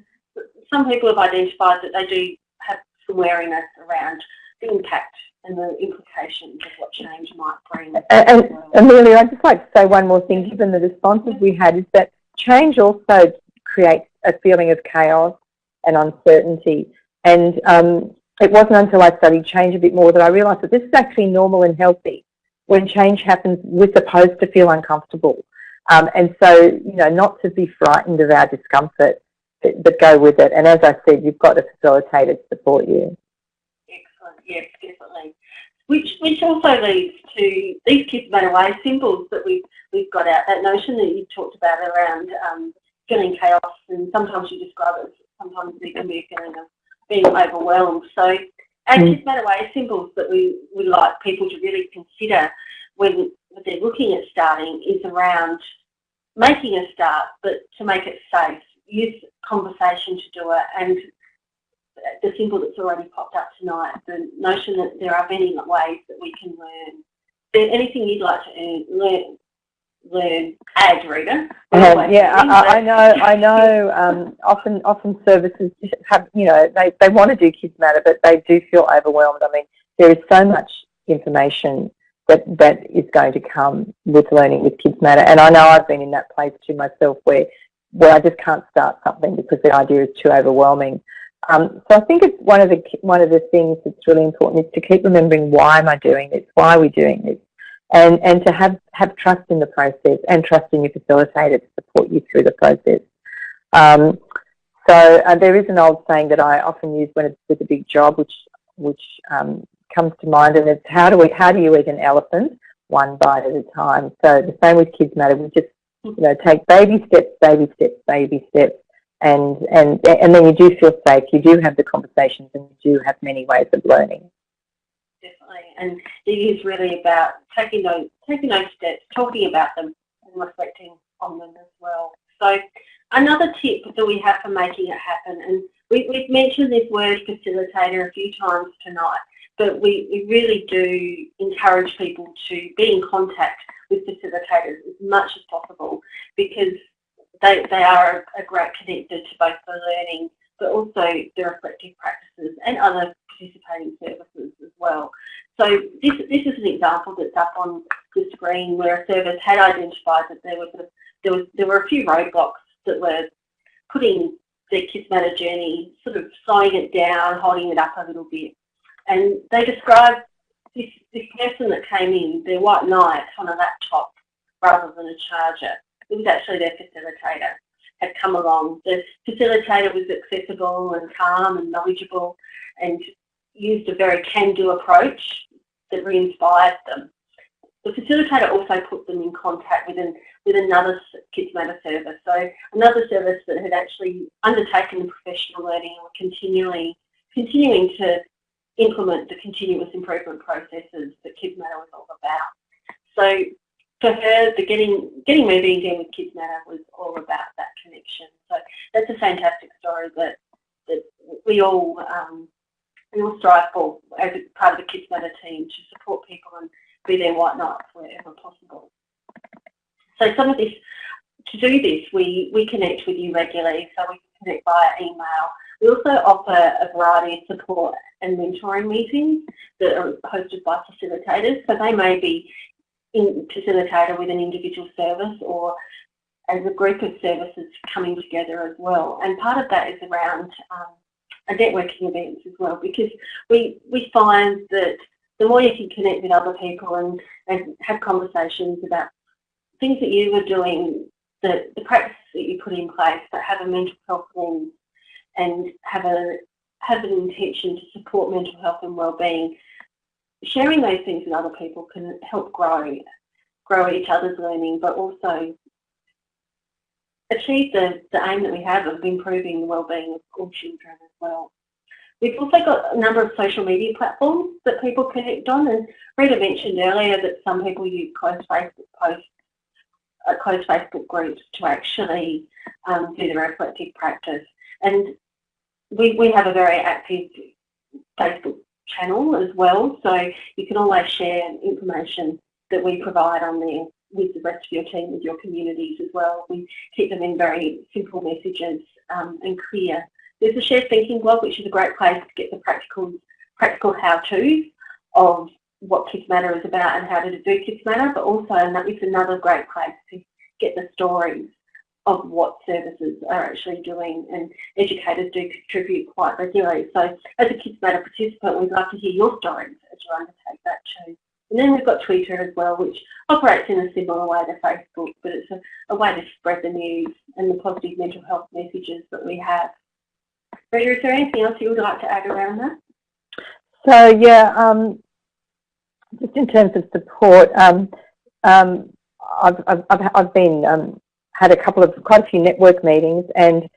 some people have identified that they do have some wariness around the impact and the implications of what change might bring. And Amelia, I'd just like to say one more thing, given the responses we had, is that change also creates a feeling of chaos and uncertainty. And it wasn't until I studied change a bit more that I realised that this is actually normal and healthy. When change happens, we're supposed to feel uncomfortable. And so, not to be frightened of our discomfort, but go with it. And as I said, you've got a facilitator to support you. Excellent, yes, definitely. Which also leads to these Kidsmatter Way symbols that we've got out, that notion that you talked about around feeling chaos, and sometimes you describe it as sometimes there can be a feeling of being overwhelmed. So our Kidsmatter Way symbols that we would like people to really consider when they're looking at starting is around making a start, but to make it safe. Use conversation to do it, and the symbol that's already popped up tonight, the notion that there are many ways that we can learn. Is there anything you'd like to learn, add, Rita? I know. Often services have, they want to do Kidsmatter, but they do feel overwhelmed. I mean, there is so much information that is going to come with learning with Kidsmatter, and I know I've been in that place too myself, where I just can't start something because the idea is too overwhelming. So I think it's one of the things that's really important is to keep remembering, why am I doing this? Why are we doing this? And to have trust in the process and trust in your facilitator to support you through the process. So there is an old saying that I often use when it's with a big job, which comes to mind, and it's how do you eat an elephant one bite at a time. So the same with Kidsmatter. We just, take baby steps, baby steps, baby steps, and then you do feel safe. You do have the conversations, and you do have many ways of learning. Definitely, and it is really about taking those steps, talking about them, and reflecting on them as well. So another tip that we have for making it happen, and we've mentioned this word facilitator a few times tonight, but we really do encourage people to be in contact with facilitators as much as possible, because they are a great connector to both the learning but also the reflective practices and other participating services as well. So this is an example that's up on the screen where a service had identified that there were a few roadblocks that were putting their Kidsmatter journey, sort of slowing it down, holding it up a little bit. And they described this person that came in, their white knight on a laptop rather than a charger. It was actually their facilitator had come along. The facilitator was accessible and calm and knowledgeable and used a very can-do approach that re-inspired them. The facilitator also put them in contact with another Kidsmatter service, so another service that had actually undertaken the professional learning and were continuing to implement the continuous improvement processes that Kidsmatter was all about. So for her, the getting moving again with Kidsmatter was all about that connection. So that's a fantastic story that we all strive for as a part of the Kidsmatter team, to support people and be their white knights wherever possible. So some of this, to do this, we connect with you regularly, so we connect via email. We also offer a variety of support and mentoring meetings that are hosted by facilitators. So they may be in facilitator with an individual service or as a group of services coming together as well. And part of that is around networking events as well, because we find that the more you can connect with other people and have conversations about things that you are doing, the practices that you put in place that have a mental health lens and have an intention to support mental health and wellbeing, sharing those things with other people can help grow each other's learning, but also achieve the aim that we have of improving the wellbeing of all children as well. We've also got a number of social media platforms that people connect on, and Rita mentioned earlier that some people use closed Facebook posts, closed Facebook groups to actually do the reflective practice. And we have a very active Facebook channel as well, so you can always share information that we provide on there with the rest of your team, with your communities as well. We keep them in very simple messages and clear. There's a shared thinking blog, which is a great place to get the practical how-tos of what Kidsmatter is about and how to do Kidsmatter, but also it's another great place to get the stories of what services are actually doing, and educators do contribute quite regularly. So as a Kidsmatter participant, we'd love to hear your stories as you undertake that too. And then we've got Twitter as well, which operates in a similar way to Facebook, but it's a way to spread the news and the positive mental health messages that we have. Rita, is there anything else you would like to add around that? So yeah, just in terms of support, I've been had quite a few network meetings, and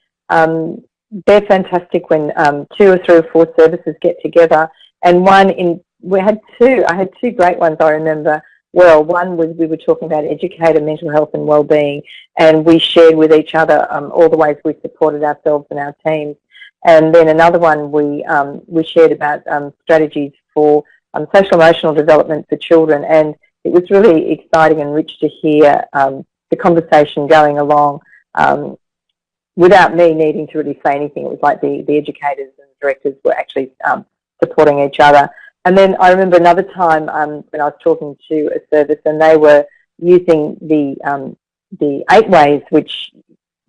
they're fantastic when 2 or 3 or 4 services get together. And I had two great ones I remember well. One was we were talking about educator mental health and wellbeing, and we shared with each other all the ways we supported ourselves and our teams. And then another one we shared about strategies for social emotional development for children, and it was really exciting and rich to hear the conversation going along without me needing to really say anything. It was like the educators and directors were actually supporting each other. And then I remember another time when I was talking to a service, and they were using the 8 ways, which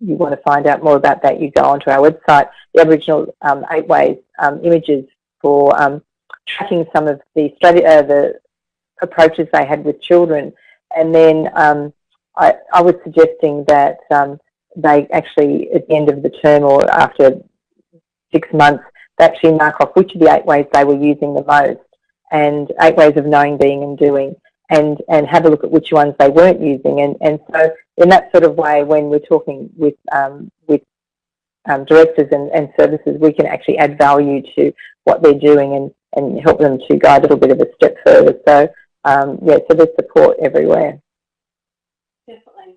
you want to find out more about that, you go onto our website, the Aboriginal 8 ways images for tracking some of the approaches they had with children. And then I was suggesting that they actually, at the end of the term or after 6 months, they actually mark off which of the 8 ways they were using the most, and 8 ways of knowing, being and doing. and have a look at which ones they weren't using. And so in that sort of way, when we're talking with directors and services, we can actually add value to what they're doing and help them to go a little bit of a step further. So, so there's support everywhere. Definitely.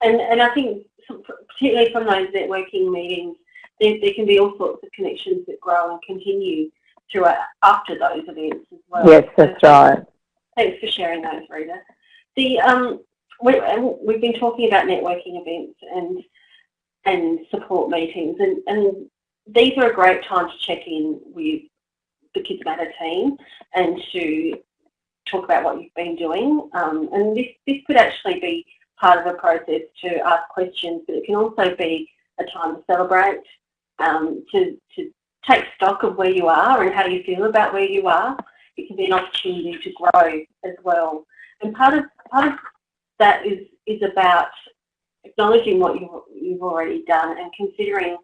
And I think, particularly from those networking meetings, there can be all sorts of connections that grow and continue throughout after those events as well. Yes, that's right. Thanks for sharing those, Rita. We've been talking about networking events and support meetings, and these are a great time to check in with the Kidsmatter team and to talk about what you've been doing. And this could actually be part of a process to ask questions, but it can also be a time to celebrate, to take stock of where you are and how you feel about where you are. It can be an opportunity to grow as well. And part of that is about acknowledging what you've already done and considering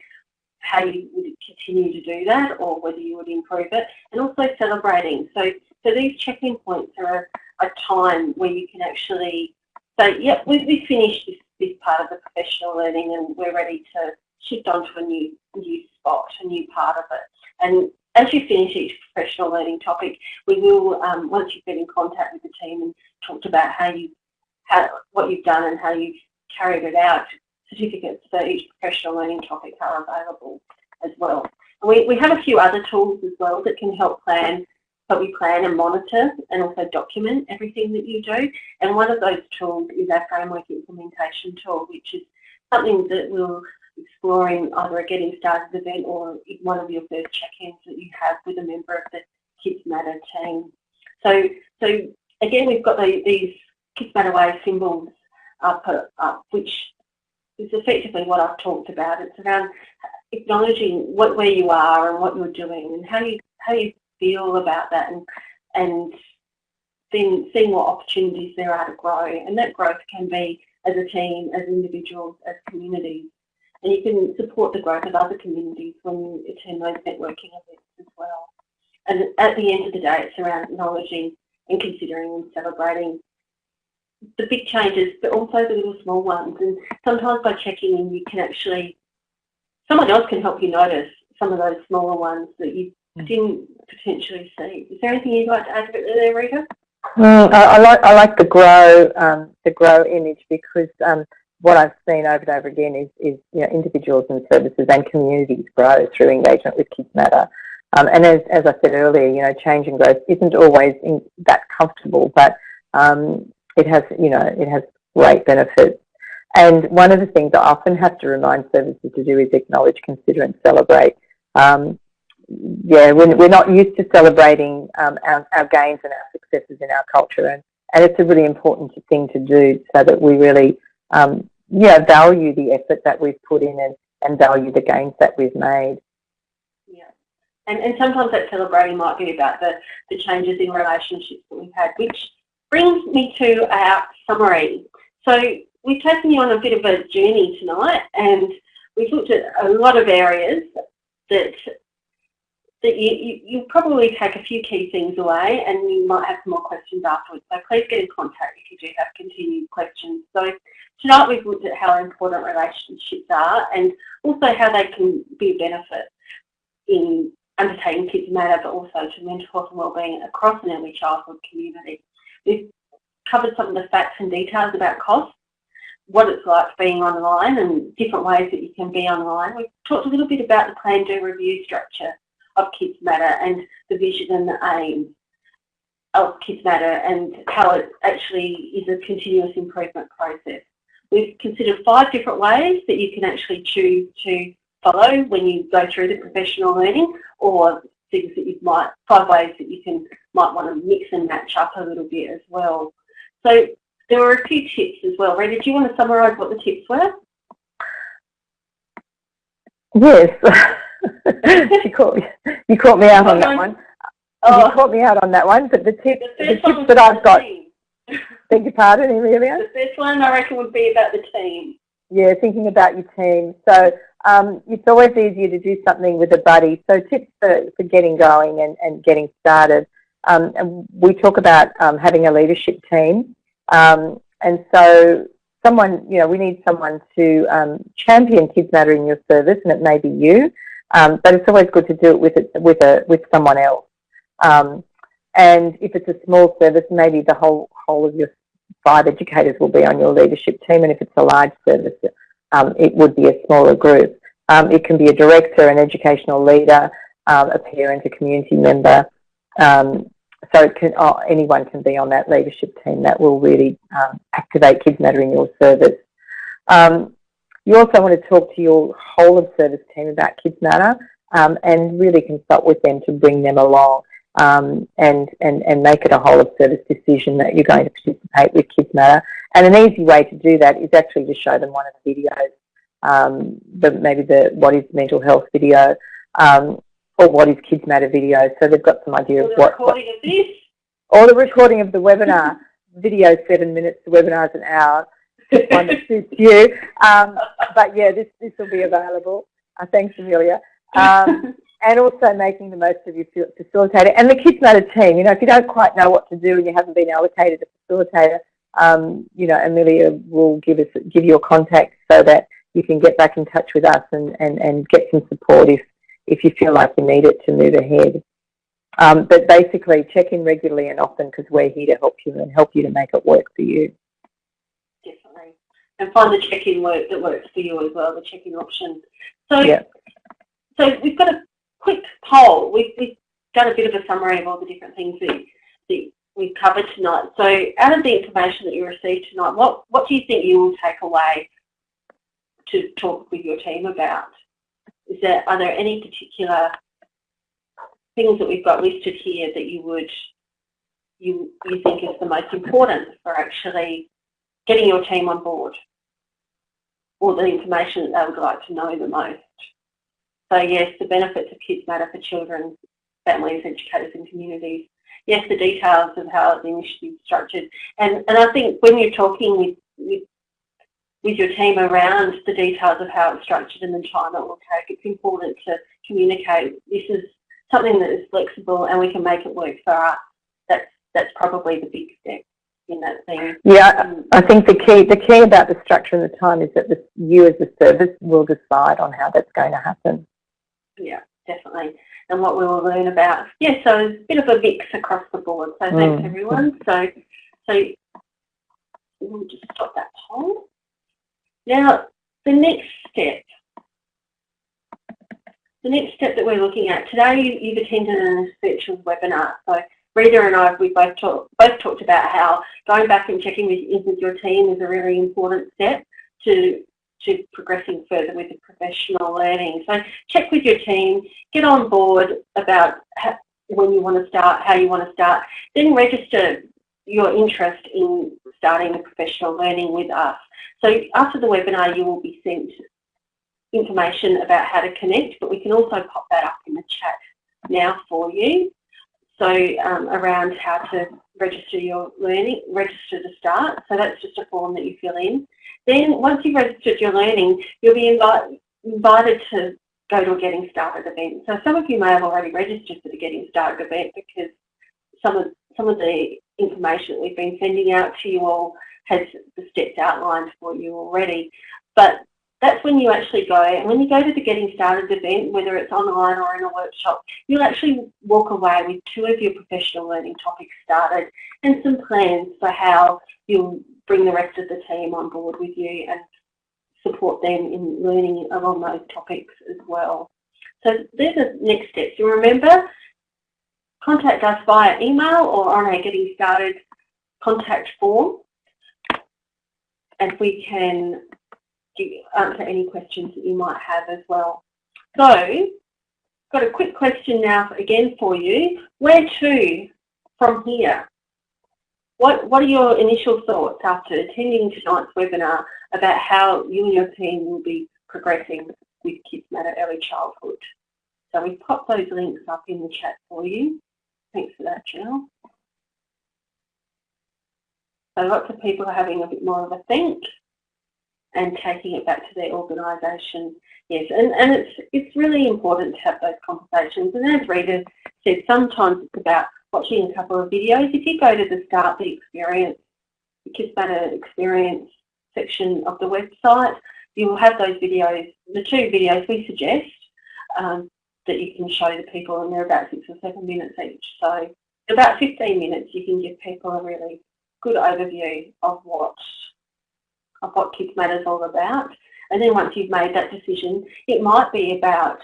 how you would continue to do that or whether you would improve it, and also celebrating. So these check-in points are a time where you can actually say, yep, we finished this part of the professional learning and we're ready to shift on to a new spot, a new part of it. And as you finish each professional learning topic, we will, once you've been in contact with the team and talked about what you've done and how you've carried it out, certificates for each professional learning topic are available as well. And we have a few other tools as well that can help plan and monitor and also document everything that you do. And one of those tools is our framework implementation tool, which is something that we'll explore in either a getting started event or one of your first check-ins that you have with a member of the Kidsmatter team. So again, we've got these Kidsmatter Way symbols up, which is effectively what I've talked about. It's around acknowledging where you are and what you're doing and how you feel about that, and then seeing what opportunities there are to grow. And that growth can be as a team, as individuals, as communities. And you can support the growth of other communities when you attend those networking events as well. And at the end of the day, it's around acknowledging and considering and celebrating the big changes, but also the little small ones. And sometimes by checking in, you can actually, someone else can help you notice some of those smaller ones that you didn't potentially see. Is there anything you'd like to add a bit there, Rita? I like the grow image, because what I've seen over and over again is individuals and services and communities grow through engagement with Kidsmatter. And as I said earlier, change and growth isn't always that comfortable, but it has great benefits. And one of the things I often have to remind services to do is acknowledge, consider and celebrate. We're not used to celebrating our gains and our successes in our culture, and it's a really important thing to do so that we really value the effort that we've put in and value the gains that we've made. Yeah, and sometimes that celebrating might be about the changes in relationships that we've had, which brings me to our summary. So we've taken you on a bit of a journey tonight, and we've looked at a lot of areas that you'll probably take a few key things away, and you might have some more questions afterwards. So please get in contact if you do have continued questions. So tonight we've looked at how important relationships are and also how they can be a benefit in undertaking Kidsmatter, but also to mental health and wellbeing across an early childhood community. We've covered some of the facts and details about costs, what it's like being online and different ways that you can be online. We've talked a little bit about the plan, do, review structure of Kidsmatter and the vision and the aim of Kidsmatter and how it actually is a continuous improvement process. We've considered 5 different ways that you can actually choose to follow when you go through the professional learning, or things that 5 ways that you might want to mix and match up a little bit as well. So there were a few tips as well. Rita, do you want to summarise what the tips were? Yes. You caught me out on that one. You caught me out on that one, but the tips that I've got, beg your pardon, Amelia? The first one I reckon would be about the team. Yeah, thinking about your team. So it's always easier to do something with a buddy. So tips for getting going and getting started. and we talk about having a leadership team. And so someone, we need someone to champion Kidsmatter in your service, and it may be you, but it's always good to do it with someone else. And if it's a small service, maybe the whole of your 5 educators will be on your leadership team, and if it's a large service, it would be a smaller group. It can be a director, an educational leader, a parent, a community member. So anyone can be on that leadership team. That will really activate Kidsmatter in your service. You also want to talk to your whole of service team about Kidsmatter and really consult with them to bring them along and make it a whole of service decision that you're going to participate with Kidsmatter. And an easy way to do that is actually to show them one of the videos, maybe the What is Mental Health video, or What is Kidsmatter video, so they've got some idea of what... recording of this? Or the recording of the webinar. Video 7 minutes, the webinar's an hour. One that suits you. But yeah, this will be available. Thanks, Amelia. And also making the most of your facilitator. And the Kidsmatter team, if you don't quite know what to do and you haven't been allocated a facilitator, Amelia will give you a contact so that you can get back in touch with us and get some support if you feel like you need it to move ahead. But basically, check in regularly and often because we're here to help you and help you to make it work for you. Definitely. And find the check-in work that works for you as well, the check-in option. So, yeah. So we've got a quick poll. We've done a bit of a summary of all the different things that we've covered tonight. So out of the information that you received tonight, what do you think you will take away to talk with your team about? Are there any particular things that we've got listed here that you think is the most important for actually getting your team on board, or the information that they would like to know the most? So yes, the benefits of Kidsmatter for children, families, educators and communities. Yes, the details of how the initiative is structured. And I think when you're talking with your team around the details of how it's structured and the time it will take, it's important to communicate this is something that is flexible and we can make it work for us. That's probably the big step in that thing. Yeah, I think the key about the structure and the time is that you as a service will decide on how that's going to happen. Yeah, definitely. And what we will learn about. Yeah, so it's a bit of a mix across the board. So thanks everyone. So we'll just stop that poll. Now, the next step that we're looking at today, you've attended an essential webinar. So Rita and I, we both talked about how going back and checking with your team is a really important step to progressing further with the professional learning. So check with your team, get on board about when you want to start, how you want to start, then register your interest in starting the professional learning with us. So after the webinar, you will be sent information about how to connect, but we can also pop that up in the chat now for you. So around how to register your learning, register to start. So that's just a form that you fill in. Then once you've registered your learning, you'll be invited to go to a Getting Started event. So some of you may have already registered for the Getting Started event because some of the information that we've been sending out to you all has the steps outlined for you already. But that's when you actually go, and when you go to the Getting Started event, whether it's online or in a workshop, you'll actually walk away with 2 of your professional learning topics started and some plans for how you'll bring the rest of the team on board with you and support them in learning along those topics as well. So there's the next steps. You remember, contact us via email or on our Getting Started contact form, and we can answer any questions that you might have as well. So, got a quick question now again for you. Where to from here? What are your initial thoughts after attending tonight's webinar about how you and your team will be progressing with Kidsmatter Early Childhood? So we pop those links up in the chat for you. Thanks for that, Jill. So lots of people are having a bit more of a think and taking it back to their organisation. Yes, and it's really important to have those conversations. And as Rita said, sometimes it's about watching a couple of videos. If you go to the Start the Experience, the Kidsmatter Experience section of the website, you will have those videos, the 2 videos we suggest that you can show the people, and they're about 6 or 7 minutes each. So in about 15 minutes you can give people a really good overview of what Kidsmatter is all about. And then once you've made that decision, it might be about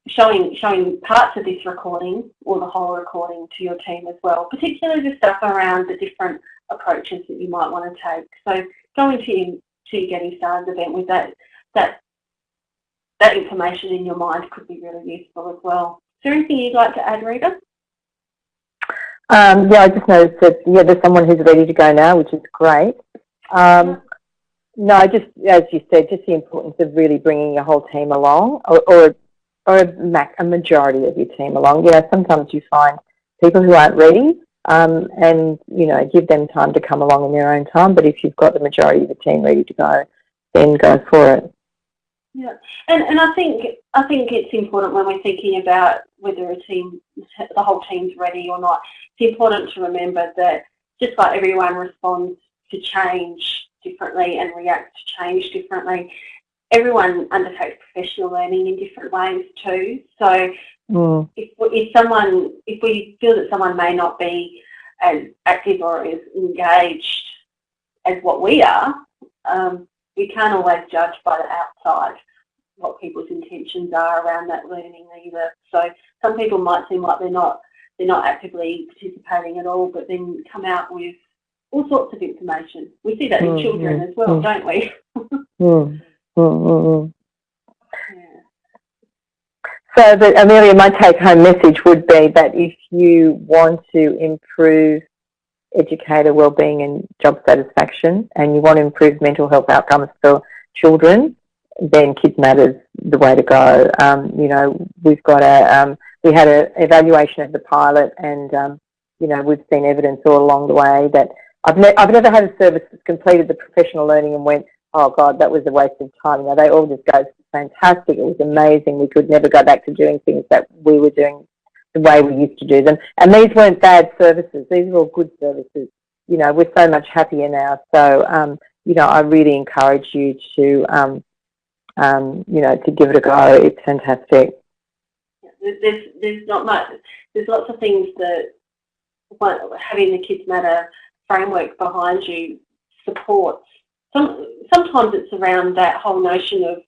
showing parts of this recording or the whole recording to your team as well, particularly the stuff around the different approaches that you might want to take. So going to your Getting Started event with that information in your mind could be really useful as well. Is there anything you'd like to add, Rita? Yeah, I just noticed that there's someone who's ready to go now, which is great. No, just as you said, just the importance of really bringing your whole team along, or a majority of your team along. Sometimes you find people who aren't ready, and give them time to come along in their own time. But if you've got the majority of the team ready to go, then go for it. Yeah, and I think it's important when we're thinking about whether the whole team's ready or not. It's important to remember that just like everyone responds to change differently and reacts to change differently, everyone undertakes professional learning in different ways too. So if we feel that someone may not be as active or as engaged as what we are, we can't always judge by the outside what people's intentions are around that learning either. So some people might seem like they're not actively participating at all, but then come out with all sorts of information. We see that in children as well, don't we? Yeah. So, but Amelia, my take-home message would be that if you want to improve educator wellbeing and job satisfaction, and you want to improve mental health outcomes for children, then Kidsmatter is the way to go. We've got we had an evaluation of the pilot, and we've seen evidence all along the way that I've never had a service that's completed the professional learning and went, oh God, that was a waste of time. They all just go, fantastic, it was amazing. We could never go back to doing things that we were doing the way we used to do them. And these weren't bad services. These were all good services. We're so much happier now. So, I really encourage you to, to give it a go. It's fantastic. There's not much. There's lots of things that having the Kidsmatter framework behind you supports. Sometimes it's around that whole notion of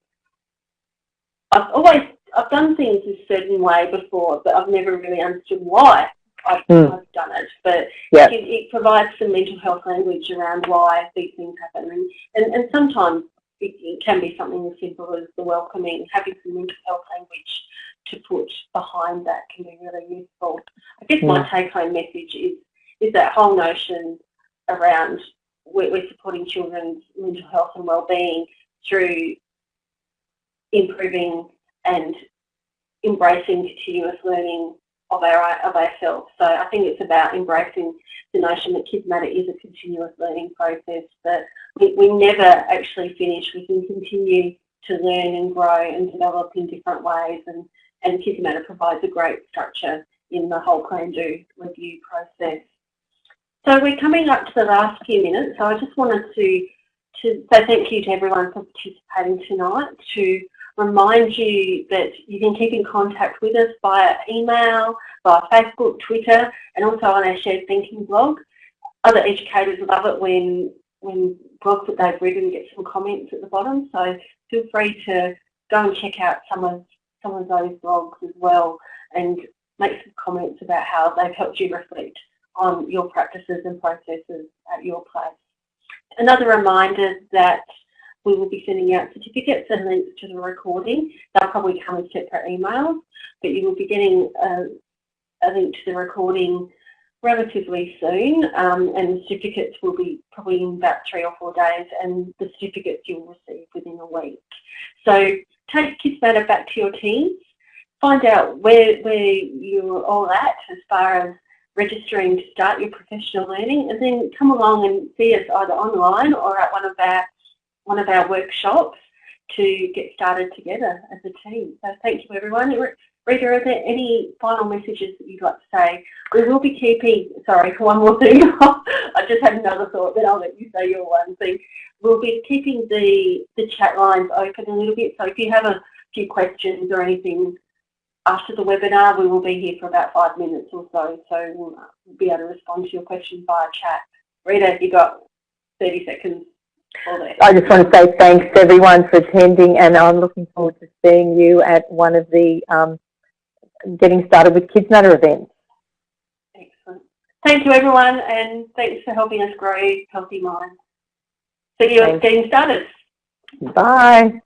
I've done things a certain way before, but I've never really understood why I've done it. But it provides some mental health language around why these things happen, and sometimes it can be something as simple as the welcoming, having some mental health language to put behind that can be really useful. I guess my take-home message is that whole notion around we're supporting children's mental health and well-being through improving and embracing continuous learning of ourselves. So I think it's about embracing the notion that Kidsmatter is a continuous learning process, that we never actually finish. We can continue to learn and grow and develop in different ways, and Kidsmatter provides a great structure in the whole Plan Do review process. So we're coming up to the last few minutes, so I just wanted to say thank you to everyone for participating tonight, to remind you that you can keep in contact with us via email, via Facebook, Twitter, and also on our Shared Thinking blog. Other educators love it when blogs that they've written get some comments at the bottom, so feel free to go and check out some of those blogs as well and make some comments about how they've helped you reflect on your practices and processes at your place. Another reminder that we will be sending out certificates and links to the recording. They'll probably come in separate emails, but you will be getting a link to the recording relatively soon, and the certificates will be probably in about 3 or 4 days, and the certificates you'll receive within a week. So take Kidsmatter back to your teams, find out where you're all at as far as registering to start your professional learning, and then come along and see us either online or at one of our workshops to get started together as a team. So thank you everyone. Rita, are there any final messages that you'd like to say? We will be keeping, sorry, one more thing. I just had another thought, then I'll let you say your one thing. We'll be keeping the chat lines open a little bit, so if you have a few questions or anything after the webinar, we will be here for about 5 minutes or so, so we'll be able to respond to your questions via chat. Rita, you got 30 seconds. I just want to say thanks to everyone for attending, and I'm looking forward to seeing you at one of the Getting Started with Kidsmatter events. Excellent. Thank you, everyone, and thanks for helping us grow Healthy Minds. See you at Getting Started. Bye.